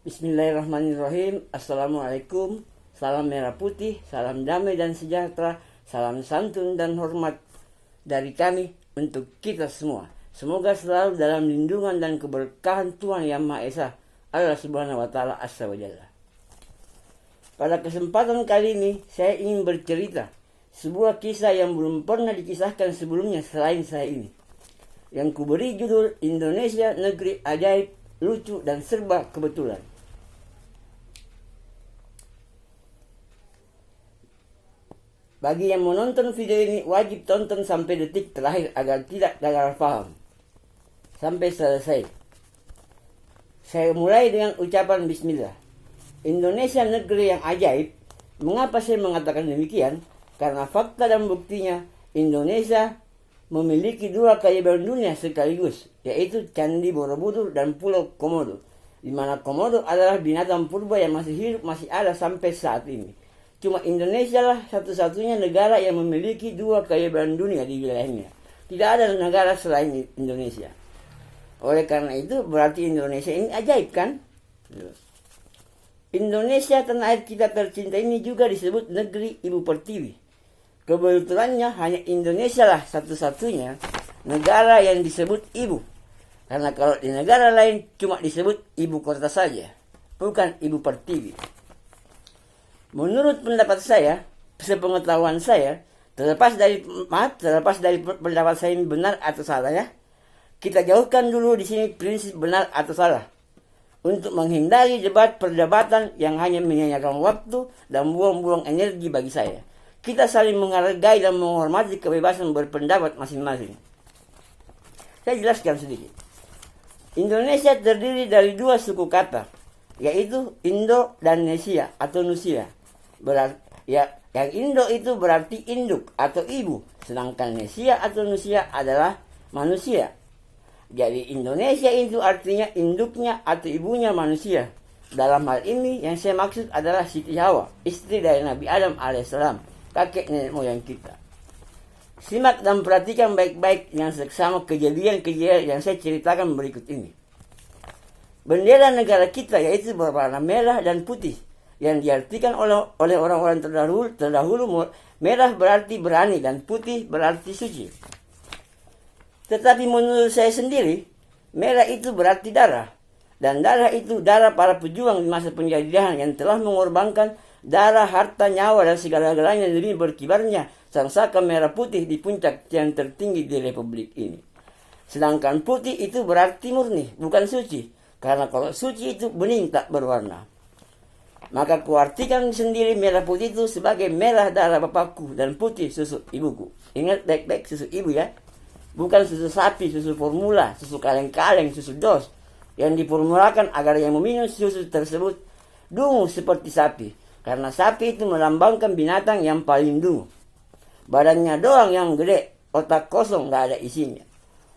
Bismillahirrahmanirrahim. Assalamualaikum. Salam merah putih, salam damai dan sejahtera, salam santun dan hormat dari kami untuk kita semua. Semoga selalu dalam lindungan dan keberkahan Tuhan Yang Maha Esa, Allah Subhanahu wa Ta'ala Azza wa Jalla. Pada kesempatan kali ini saya ingin bercerita sebuah kisah yang belum pernah dikisahkan sebelumnya selain saya ini, yang kuberi judul Indonesia Negeri Ajaib, Lucu dan Serba Kebetulan. Bagi yang menonton video ini wajib tonton sampai detik terakhir agar tidak gagal paham sampai selesai. Saya mulai dengan ucapan bismillah. Indonesia negeri yang ajaib. Mengapa saya mengatakan demikian? Karena fakta dan buktinya Indonesia memiliki dua keajaiban dunia sekaligus, yaitu Candi Borobudur dan Pulau Komodo, di mana Komodo adalah binatang purba yang masih hidup, masih ada sampai saat ini. Cuma Indonesia lah satu-satunya negara yang memiliki dua keajaiban dunia di wilayahnya. Tidak ada negara selain Indonesia. Oleh karena itu berarti Indonesia ini ajaib kan? Indonesia, tanah air kita tercinta ini juga disebut negeri ibu pertiwi. Kebetulannya hanya Indonesia lah satu-satunya negara yang disebut ibu. Karena kalau di negara lain cuma disebut ibu kota saja, bukan ibu pertiwi. Menurut pendapat saya, sepengetahuan saya, terlepas dari pendapat saya ini benar atau salah ya, kita jauhkan dulu di sini prinsip benar atau salah, untuk menghindari debat perdebatan yang hanya menyia-nyiakan waktu dan buang-buang energi bagi saya. Kita saling menghargai dan menghormati kebebasan berpendapat masing-masing. Saya jelaskan sedikit. Indonesia terdiri dari dua suku kata, yaitu Indo dan Nesia atau Nusia. Yang Indo itu berarti induk atau ibu, sedangkan Nesia atau Nusia adalah manusia. Jadi Indonesia itu artinya induknya atau ibunya manusia. Dalam hal ini yang saya maksud adalah Siti Hawa, istri dari Nabi Adam alaihissalam, kakek nenek moyang kita. Simak dan perhatikan baik-baik yang seksama kejadian-kejadian yang saya ceritakan berikut ini. Bendera negara kita yaitu berwarna merah dan putih, yang diartikan oleh orang-orang terdahulu. Merah berarti berani dan putih berarti suci. Tetapi menurut saya sendiri, merah itu berarti darah. Dan darah itu darah para pejuang di masa penjajahan yang telah mengorbankan darah, harta, nyawa, dan segala-galanya demi berkibarnya sangsaka merah putih di puncak yang tertinggi di republik ini. Sedangkan putih itu berarti murni, bukan suci. Karena kalau suci itu bening tak berwarna. Maka kuartikan sendiri merah putih itu sebagai merah darah bapakku dan putih susu ibuku. Ingat baik-baik susu ibu ya. Bukan susu sapi, susu formula, susu kaleng-kaleng, susu dos. Yang diformulakan agar yang meminum susu tersebut dungu seperti sapi. Karena sapi itu melambangkan binatang yang paling dungu. Badannya doang yang gede, otak kosong gak ada isinya.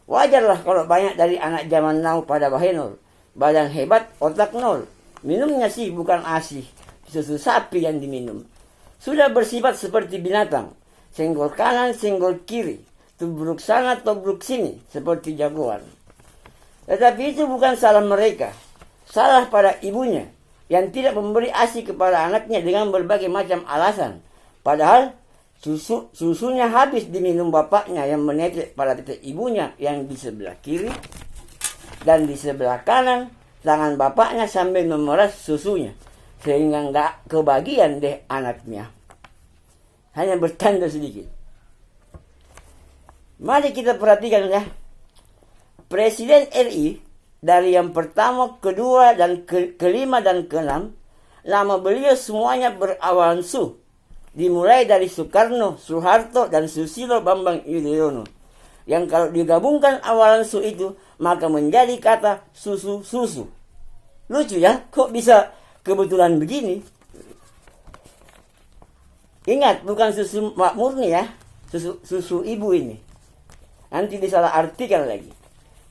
Wajarlah kalau banyak dari anak zaman now pada bahenol. Badan hebat, otak nol. Minumnya sih bukan ASI, susu sapi yang diminum. Sudah bersifat seperti binatang. Senggol kanan, senggol kiri. Tubruk sana, tubruk sini, seperti jagoan. Tetapi itu bukan salah mereka. Salah pada ibunya, yang tidak memberi ASI kepada anaknya dengan berbagai macam alasan. Padahal susunya habis diminum bapaknya yang menetes pada titik ibunya yang di sebelah kiri. Dan di sebelah kanan, tangan bapaknya sambil memeras susunya. Sehingga nggak kebagian deh anaknya. Hanya bercanda sedikit. Mari kita perhatikan ya. Presiden RI dari yang pertama, kedua, dan kelima dan keenam, nama beliau semuanya berawalan Su. Dimulai dari Soekarno, Soeharto, dan Susilo Bambang Yudhoyono. Yang kalau digabungkan awalan Su itu, maka menjadi kata susu-susu. Lucu ya, kok bisa kebetulan begini? Ingat, bukan susu murni ya, susu ibu ini. Nanti disalah artikan lagi.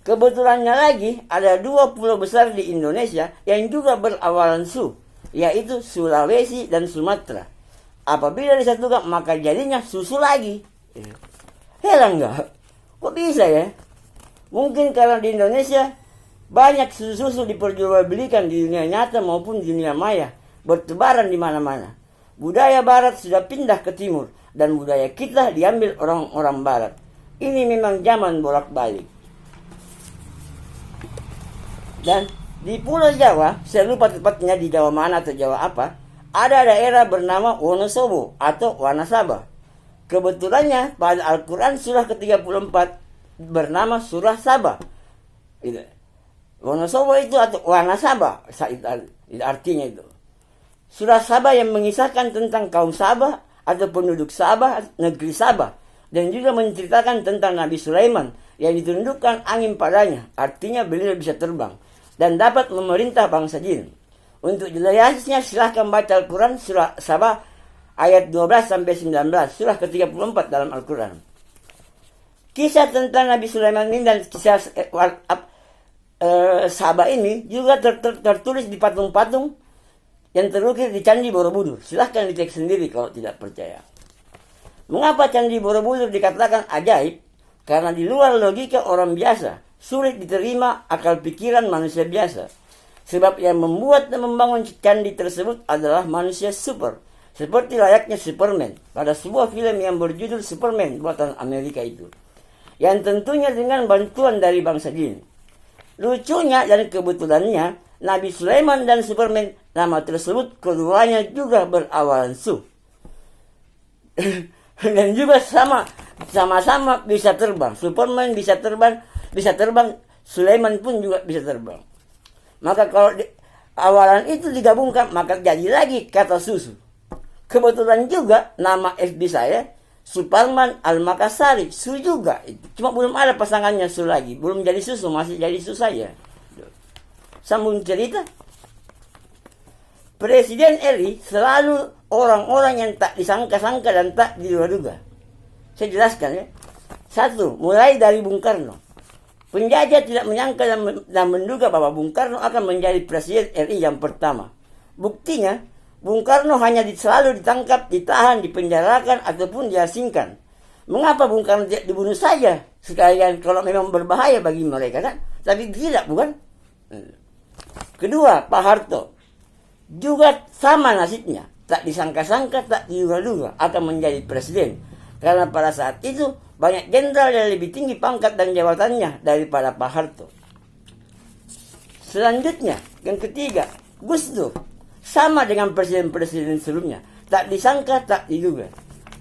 Kebetulannya lagi, ada dua pulau besar di Indonesia yang juga berawalan Su, yaitu Sulawesi dan Sumatera. Apabila disatukan, maka jadinya susu lagi. Heran nggak? Kok bisa ya? Mungkin karena di Indonesia Banyak susu-susu diperjualbelikan di dunia nyata maupun di dunia maya, bertebaran di mana-mana. Budaya barat sudah pindah ke timur, dan budaya kita diambil orang-orang barat. Ini memang zaman bolak-balik. Dan di Pulau Jawa, saya lupa tepatnya di Jawa mana atau Jawa apa, ada daerah bernama Wonosobo atau Wanasaba. Kebetulannya pada Al-Quran surah ke-34 bernama surah Sabah. Wonosobo itu atau Wanasaba, itu artinya itu. Surah Sabah yang mengisahkan tentang kaum Sabah atau penduduk Sabah, negeri Sabah. Dan juga menceritakan tentang Nabi Sulaiman yang ditundukkan angin padanya. Artinya beliau bisa terbang dan dapat memerintah bangsa jin. Untuk jelasnya silahkan baca Al-Quran surah Sabah ayat 12-19, surah ke-34 dalam Al-Quran. Kisah tentang Nabi Sulaiman ini dan kisah Sabah ini juga tertulis di patung-patung yang terukir di Candi Borobudur. Silahkan dicek sendiri kalau tidak percaya. Mengapa Candi Borobudur dikatakan ajaib? Karena di luar logika orang biasa, sulit diterima akal pikiran manusia biasa. Sebab yang membuat dan membangun candi tersebut adalah manusia super. Seperti layaknya Superman pada sebuah film yang berjudul Superman buatan Amerika itu. Yang tentunya dengan bantuan dari bangsa jin. Lucunya dan kebetulannya, Nabi Sulaiman dan Superman, nama tersebut keduanya juga berawalan su. Dan juga sama-sama bisa terbang. Superman bisa terbang, Sulaiman pun juga bisa terbang. Maka kalau awalan itu digabungkan, maka jadi lagi kata susu. Kebetulan juga nama FB saya Suparman Al-Makassari, Su juga. Cuma belum ada pasangannya Su lagi. Belum jadi susu, masih jadi Su saja. Sambung cerita. Presiden RI selalu orang-orang yang tak disangka-sangka dan tak diduga-duga. Saya jelaskan ya. 1. Mulai dari Bung Karno. Penjajah tidak menyangka dan menduga bahwa Bung Karno akan menjadi Presiden RI yang pertama. Buktinya, Bung Karno hanya selalu ditangkap, ditahan, dipenjarakan, ataupun diasingkan. Mengapa Bung Karno tidak dibunuh saja? Sekalian kalau memang berbahaya bagi mereka kan? Tapi tidak, bukan? Kedua, Pak Harto. Juga sama nasibnya. Tak disangka-sangka, tak diduga-duga akan menjadi presiden. Karena pada saat itu, banyak jenderal yang lebih tinggi pangkat dan jabatannya daripada Pak Harto. Selanjutnya, yang ketiga, Gus Dur. Sama dengan presiden-presiden sebelumnya. Tak disangka, tak diduga.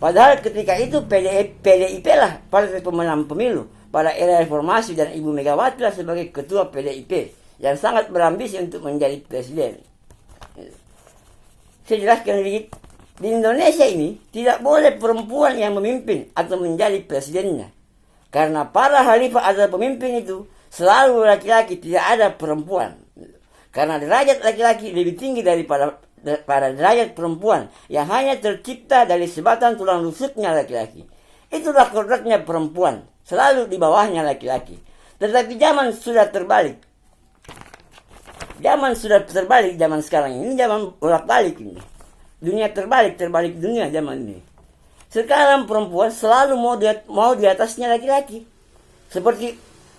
Padahal ketika itu PDIP lah partai pemenang pemilu pada era reformasi dan Ibu Megawati lah sebagai ketua PDIP yang sangat berambisi untuk menjadi presiden. Saya jelaskan sedikit. Di Indonesia ini tidak boleh perempuan yang memimpin atau menjadi presidennya. Karena para khalifah atau pemimpin itu selalu laki-laki, tidak ada perempuan. Karena derajat laki-laki lebih tinggi daripada derajat perempuan yang hanya tercipta dari sebatang tulang rusuknya laki-laki. Itulah kodratnya perempuan, selalu di bawahnya laki-laki. Tetapi zaman sudah terbalik. Zaman sekarang ini zaman bolak-balik ini. Dunia terbalik dunia zaman ini. Sekarang perempuan selalu mau di atasnya laki-laki. Seperti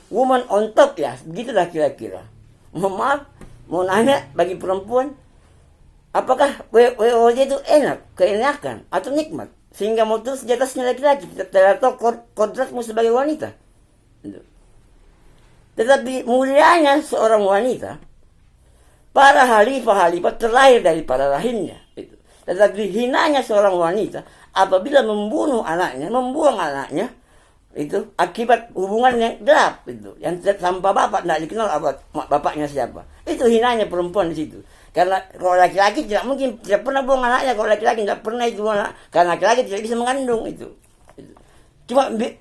woman on top ya, begitulah kira-kira. Maaf. Mau nanya bagi perempuan, apakah WOJ itu enak, keenakan, atau nikmat? Sehingga mau terus di atasnya laki-laki, tidak tahu kodratmu sebagai wanita. Tetapi mulianya seorang wanita, para khalifah terlahir dari para rahimnya. Tetapi hinanya seorang wanita, apabila membuang anaknya, itu akibat hubungan yang gelap itu, yang tanpa bapak, tidak dikenal bapaknya siapa. Itu hinanya perempuan di situ. Karena kalau laki-laki tidak pernah buang anaknya. Kalau laki-laki tidak pernah itu anak, karena laki-laki tidak bisa mengandung itu.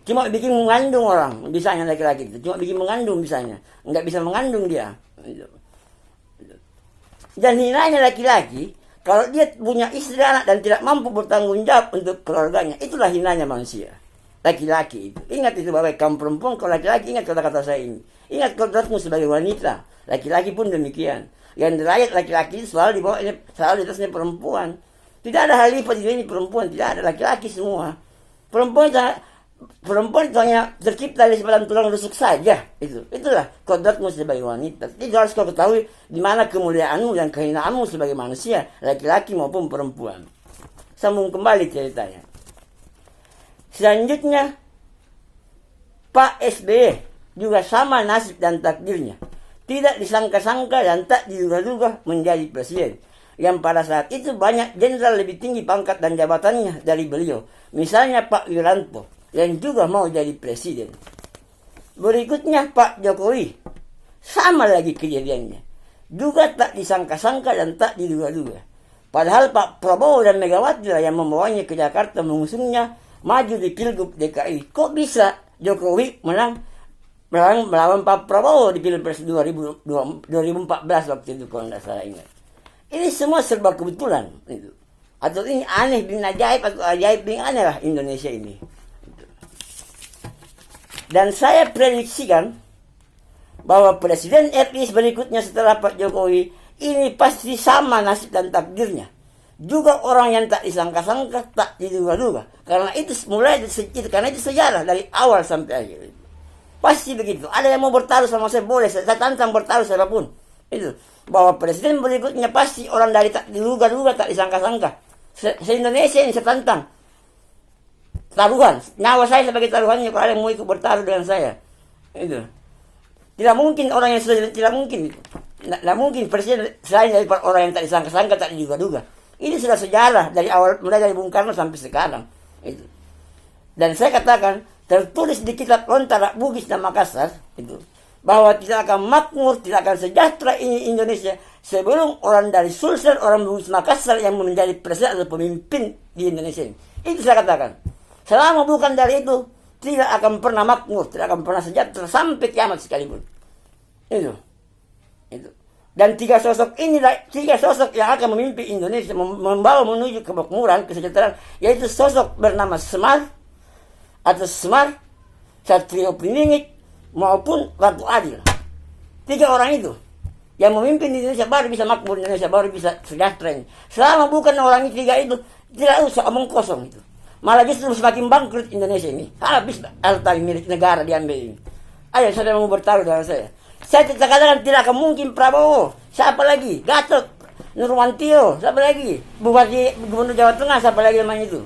Cuma bikin mengandung orang bisanya laki-laki itu. Cuma bikin mengandung bisanya, nggak bisa mengandung dia. Dan hinanya laki-laki kalau dia punya istri anak dan tidak mampu bertanggung jawab untuk keluarganya, itulah hinanya manusia. Laki-laki itu. Ingat itu Bapak, kaum perempuan, kalau laki-laki ingat kata-kata saya ini. Ingat kodratmu sebagai wanita. Laki-laki pun demikian. Yang derajat laki-laki itu selalu di bawahnya, selalu di atasnya perempuan. Tidak ada khalifah di sini perempuan, tidak ada, laki-laki semua. Perempuan perempuan itu hanya tercipta dari sebatang tulang rusuk saja. Itulah kodratmu sebagai wanita. Jadi harus kau ketahui di mana kemuliaanmu dan kehinaanmu sebagai manusia, laki-laki maupun perempuan. Sambung kembali ceritanya. Selanjutnya, Pak SBY juga sama nasib dan takdirnya. Tidak disangka-sangka dan tak diduga-duga menjadi presiden. Yang pada saat itu banyak jenderal lebih tinggi pangkat dan jabatannya dari beliau. Misalnya Pak Wiranto yang juga mau jadi presiden. Berikutnya Pak Jokowi. Sama lagi kejadiannya. Juga tak disangka-sangka dan tak diduga-duga. Padahal Pak Prabowo dan Megawati lah yang membawanya ke Jakarta mengusungnya maju di Pilgub DKI. Kok bisa Jokowi menang melawan Pak Prabowo di Pilpres 2014 waktu itu kalau tidak salah ingat. Ini semua serba kebetulan itu. Atau ini aneh bin ajaib atau ajaib bin aneh lah Indonesia ini. Dan saya prediksikan bahwa Presiden RI berikutnya setelah Pak Jokowi ini pasti sama nasib dan takdirnya. Juga orang yang tak disangka-sangka, tak diduga-duga. Karena itu karena itu sejarah dari awal sampai akhir. Pasti begitu. Ada yang mau bertaruh sama saya, boleh. Saya tantang bertaruh siapapun. Itu. Bahwa presiden berikutnya pasti orang dari tak diduga-duga, tak disangka-sangka. Se-Indonesia ini saya tantang. Taruhan. Nyawa saya sebagai taruhannya kalau ada yang mau ikut bertaruh dengan saya. Itu. Tidak mungkin orang yang sudah tidak mungkin. Tidak mungkin presiden selain dari orang yang tak disangka-sangka, tak diduga-duga. Ini sudah sejarah dari awal, mulai dari Bung Karno sampai sekarang. Itu. Dan saya katakan, tertulis di kitab Lontara Bugis dan Makassar, itu, bahwa tidak akan makmur, tidak akan sejahtera ini Indonesia sebelum orang dari Sulsel, orang Bugis Makassar yang menjadi presiden atau pemimpin di Indonesia ini. Itu saya katakan. Selama bukan dari itu, tidak akan pernah makmur, tidak akan pernah sejahtera sampai kiamat sekalipun. Itu. Dan tiga sosok yang akan memimpin Indonesia, membawa menuju kemakmuran, kesejahteraan, yaitu sosok bernama Semar, Satrio Piningit, maupun Ratu Adil. Tiga orang itu yang memimpin Indonesia baru bisa makmur Indonesia, baru bisa sejahtera. Selama bukan orang tiga itu, tidak usah omong kosong itu. Malah justru semakin bangkrut Indonesia ini. Habis harta milik negara diambil ini. Ayo saya mau bertaruh dengan saya. Saya katakan tidak akan mungkin Prabowo. Siapa lagi? Gatot Nurmantio. Siapa lagi? Bupati Gubernur Jawa Tengah. Siapa lagi namanya itu?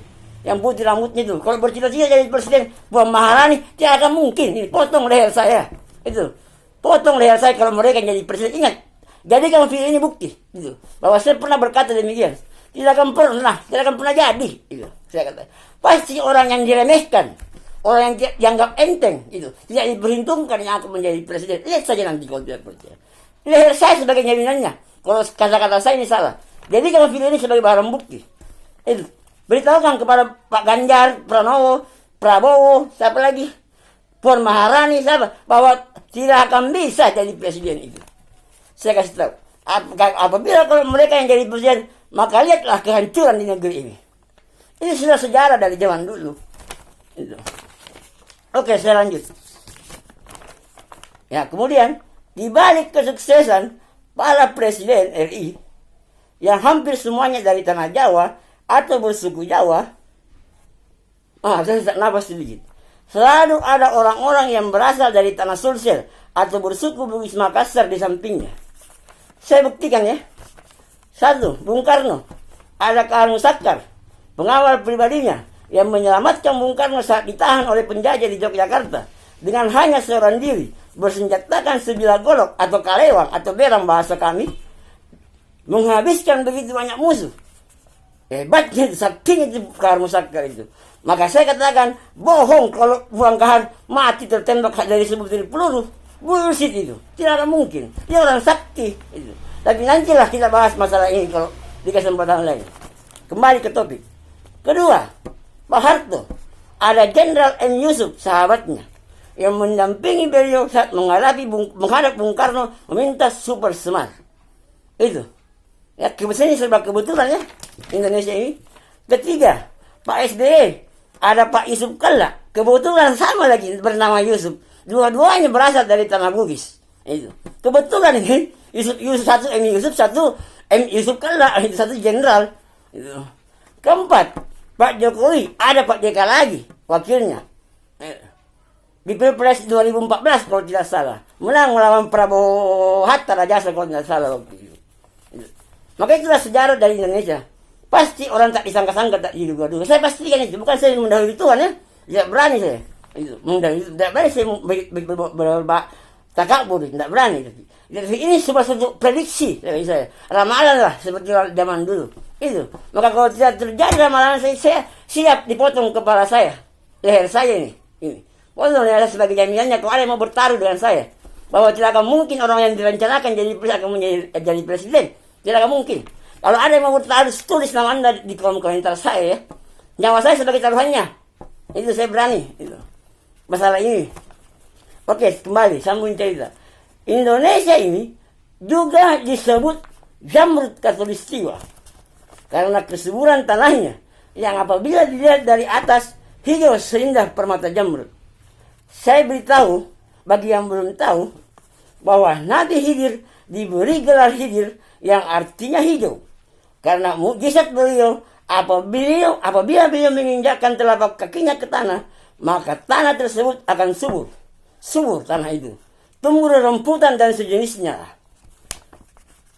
Yang putih rambutnya itu. Kalau bercita-cita jadi presiden Puan Maharani, tidak akan mungkin. Ini potong leher saya. Itu. Potong leher saya kalau mereka jadi presiden. Ingat. Jadi kalau video ini bukti. Itu. Bahwa saya pernah berkata demikian. Tidak akan pernah jadi. Itu. Saya kata. Pasti orang yang diremehkan. Orang yang dianggap enteng. Itu. Tidak diperhitungkan yang akan menjadi presiden. Lihat saja nanti kalau tidak percaya. Leher saya sebagai jaminannya. Kalau kata-kata saya ini salah. Jadi kalau video ini sebagai barang bukti. Itu. Beritahukan kepada Pak Ganjar, Prabowo, siapa lagi? Puan Maharani, siapa? Bahwa tidak akan bisa jadi presiden itu. Saya kasih tahu. Apabila kalau mereka yang jadi presiden, maka lihatlah kehancuran di negeri ini. Ini sudah sejarah dari zaman dulu. Itu. Oke, saya lanjut. Ya, kemudian, di balik kesuksesan para presiden RI, yang hampir semuanya dari tanah Jawa, atau bersuku Jawa, saya sesak nafas sedikit. Selalu ada orang-orang yang berasal dari tanah Sulsel atau bersuku Bugis Makassar di sampingnya. Saya buktikan ya. 1. Bung Karno. Ada Karno Sakar, pengawal pribadinya, yang menyelamatkan Bung Karno saat ditahan oleh penjajah di Yogyakarta dengan hanya seorang diri, bersenjatakan sebilah golok atau kalewang atau berang bahasa kami, menghabiskan begitu banyak musuh. Hebatnya itu, saktinya itu Karno Sakar itu. Maka saya katakan, bohong kalau Bung Karno mati tertembak dari sebutir peluru. Bullshit itu, tidak ada mungkin. Dia orang sakti itu. Tapi nantilah kita bahas masalah ini kalau di kesempatan lain. Kembali ke topik. Kedua, Pak Harto. Ada Jenderal M. Yusuf, sahabatnya, yang mendampingi beliau saat menghadap Bung Karno meminta super smart. Itu. Ya, kebetulan serba kebetulan ya Indonesia ini. Ketiga, Pak SBY. Ada Pak Yusuf Kalla. Kebetulan sama lagi bernama Yusuf. Dua-duanya berasal dari tanah Bugis. Itu. Kebetulan ini Yusuf satu M. Yusuf, satu M. Yusuf Kalla, satu jenderal. Itu. Keempat, Pak Jokowi. Ada Pak JK lagi wakilnya. Di Pilpres 2014 kalau tidak salah. Menang melawan Prabowo Hatta Rajasa kalau tidak salah waktu itu. Maka itulah sejarah dari Indonesia. Pasti orang tak disangka-sangka, tak diduga-duga. Saya pastikan itu, bukan saya mendahului Tuhan ya. Tidak berani saya. Itu, tidak berani saya takabur, tidak berani. Jadi ini sebuah satu prediksi dari saya. Ramalan lah seperti zaman dulu. Itu. Maka kalau tidak terjadi ramalan saya siap dipotong kepala saya. Leher saya ini. Potong leher sebagai jaminannya kalau ada yang mau bertaruh dengan saya. Bahwa tidak akan mungkin orang yang direncanakan akan jadi presiden. Tidak akan mungkin. Kalau ada yang mau bertaruh, tulis nama Anda di kolom komentar saya ya. Nyawa saya sebagai taruhannya. Itu saya berani. Itu. Masalah ini. Oke, kembali sambung cerita. Indonesia ini juga disebut Zamrud Khatulistiwa karena kesuburan tanahnya yang apabila dilihat dari atas hijau seindah permata jamrud. Saya beritahu bagi yang belum tahu bahwa Nabi Khidir diberi gelar Khidir yang artinya hijau karena mukjizat beliau apabila beliau menginjakkan telapak kakinya ke tanah, maka tanah tersebut akan subur tanah itu, tumbuh rumputan dan sejenisnya.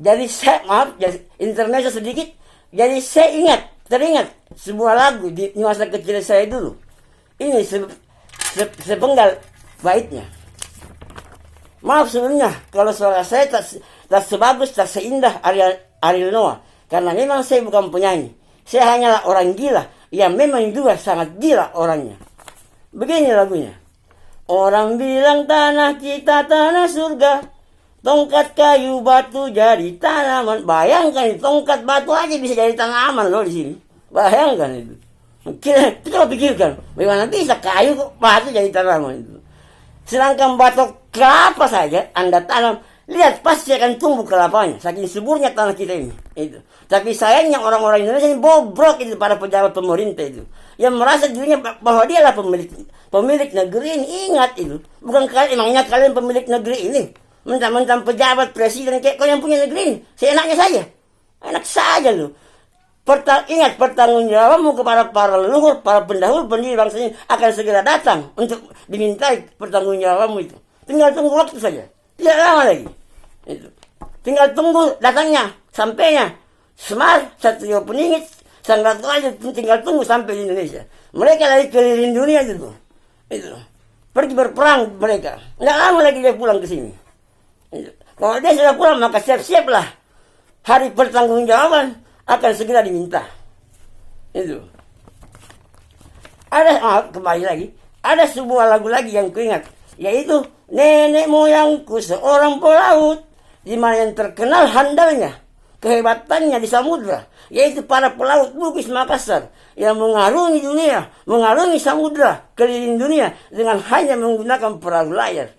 Jadi saya intermezzo sedikit. Jadi saya teringat sebuah lagu di masa kecil saya dulu. Ini sepenggal baitnya. Maaf sebelumnya kalau suara saya tak sebagus, tak seindah Ariel Noah, karena memang saya bukan penyanyi. Saya hanyalah orang gila yang memang juga sangat gila orangnya. Begini lagunya. Orang bilang tanah kita tanah surga, tongkat kayu batu jadi tanaman. Bayangkan tongkat batu aja bisa jadi tanaman loh di sini. Bayangkan itu. Kita pikirkan bagaimana bisa kayu batu jadi tanaman itu. Sedangkan batok kelapa saja Anda tanam, lihat pasti akan tumbuh kelapanya. Saking suburnya tanah kita ini. Itu. Tapi sayangnya orang-orang Indonesia ini bobrok itu, para pejabat pemerintah itu, yang merasa dirinya bahwa dia lah pemilik negeri ini. Ingat itu. Bukan kalian, emangnya kalian pemilik negeri ini? Mentang-mentang pejabat presiden kayak kau yang punya negeri ini. Seenaknya saja. Enak saja lu. Ingat pertanggungjawabanmu kepada para leluhur, para pendahulu pendiri bangsa ini akan segera datang untuk dimintai pertanggungjawabanmu itu. Tinggal tunggu waktu saja. Tidak lama lagi. Itu. Tinggal tunggu datangnya, sampainya. Semar, Satrio Peningit, Sang Ratu aja tinggal tunggu sampai di Indonesia. Mereka lari keliling dunia itu. Pergi berperang mereka. Nggak lama lagi dia pulang ke sini. Kalau dia sudah pulang maka siap-siaplah. Hari pertanggungjawaban akan segera diminta. Itu. Kembali lagi. Ada sebuah lagu lagi yang kuingat. Yaitu nenek moyangku seorang pelaut. Di mana yang terkenal handalnya, kehebatannya di samudra, yaitu para pelaut Bugis Makassar yang mengarungi dunia, mengarungi samudra keliling dunia dengan hanya menggunakan perahu layar.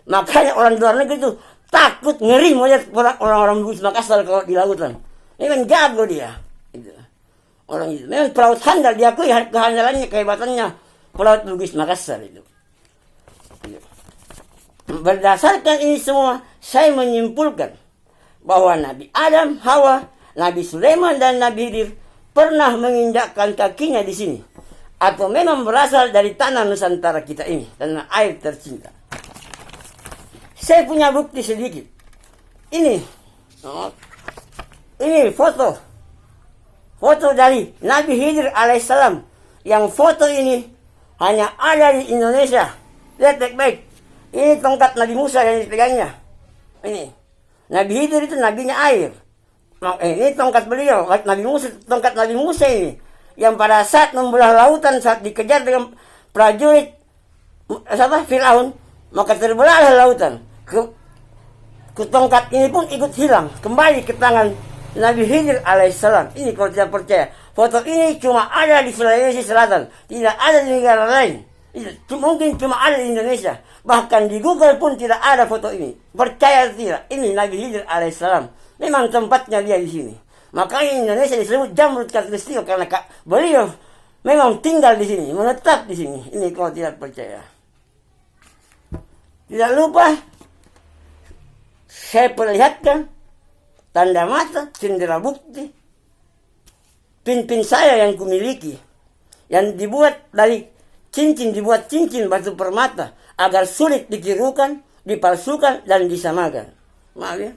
Makanya orang luar negeri itu takut, ngeri melihat orang-orang Bugis Makassar kalau di lautan. Memang jago dia. Itu. Orang itu memang pelaut handal, diakui kehandalannya, kehebatannya pelaut Bugis Makassar itu. Berdasarkan ini semua, saya menyimpulkan bahwa Nabi Adam, Hawa, Nabi Sulaiman dan Nabi Khidir pernah menginjakkan kakinya di sini, atau memang berasal dari tanah Nusantara kita ini, tanah air tercinta. Saya punya bukti sedikit. Ini foto dari Nabi Khidir alaihissalam, yang foto ini hanya ada di Indonesia. Lihat baik-baik. Ini tongkat Nabi Musa yang dipegangnya. Ini. Nabi Khidir itu nabinya air. Ini tongkat beliau, tongkat Nabi Musa ini. Yang pada saat membelah lautan, saat dikejar dengan prajurit Firaun, maka terbelahlah lautan. Tongkat ini pun ikut hilang, kembali ke tangan Nabi Khidir alaihissalam. Ini kalau tidak percaya. Foto ini cuma ada di Sulawesi Selatan, tidak ada di negara lain. Mungkin cuma ada di Indonesia. Bahkan di Google pun tidak ada foto ini. Percaya tidak? Ini Nabi Khidir alaihissalam. Memang tempatnya dia di sini. Makanya Indonesia disebut Zamrud Khatulistiwa karena beliau memang tinggal di sini, menetap di sini. Ini kalau tidak percaya. Tidak lupa saya perlihatkan tanda mata, cendera bukti, pin-pin saya yang kumiliki, yang dibuat dari Cincin dibuat cincin batu permata agar sulit ditirukan, dipalsukan, dan disamakan. Maaf ya.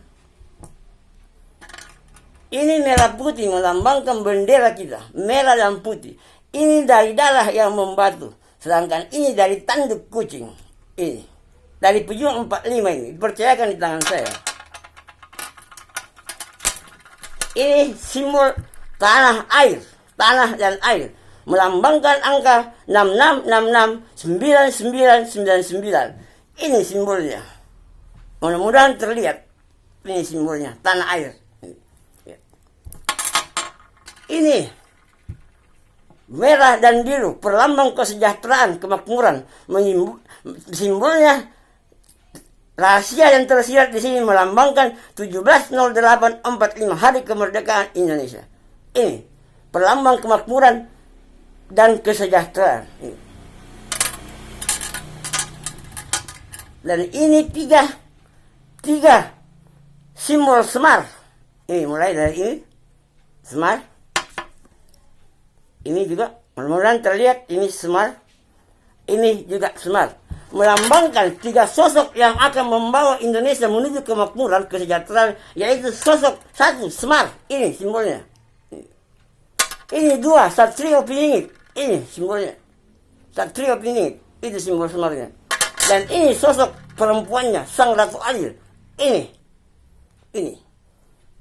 Ini merah putih melambangkan bendera kita, merah dan putih. Ini dari darah yang membatu, sedangkan ini dari tanduk kucing. Ini dari pejuang 45 ini, percayakan di tangan saya. Ini simbol tanah air, tanah dan air, melambangkan angka 66669999. Ini simbolnya. Mudah-mudahan terlihat. Ini simbolnya, tanah air. Ini merah dan biru, perlambang kesejahteraan, kemakmuran. Simbolnya rahasia yang tersirat di sini melambangkan 170845 hari kemerdekaan Indonesia. Ini perlambang kemakmuran dan kesejahteraan. Dan ini tiga simbol Semar. Ini mulai dari ini Semar. Ini juga mudah-mudahan terlihat, ini Semar. Ini juga Semar. Melambangkan tiga sosok yang akan membawa Indonesia menuju kemakmuran, kesejahteraan, yaitu sosok satu Semar. Ini simbolnya. Ini dua, Satrio Piningit. Ini simbolnya. Satrio Piningit. Itu simbol Semarnya. Dan ini sosok perempuannya, Sang Ratu Adil.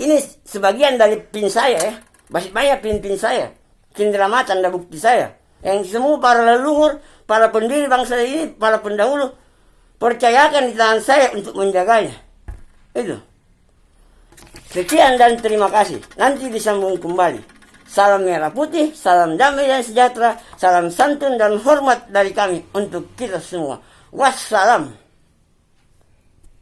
Ini sebagian dari pin saya ya. Masih banyak pin-pin saya. Cenderamata tanda bukti saya. Yang semua para leluhur, para pendiri bangsa ini, para pendahulu, percayakan di tangan saya untuk menjaganya. Itu. Sekian dan terima kasih. Nanti disambung kembali. Salam merah putih, salam damai dan sejahtera, salam santun dan hormat dari kami untuk kita semua. Wassalam.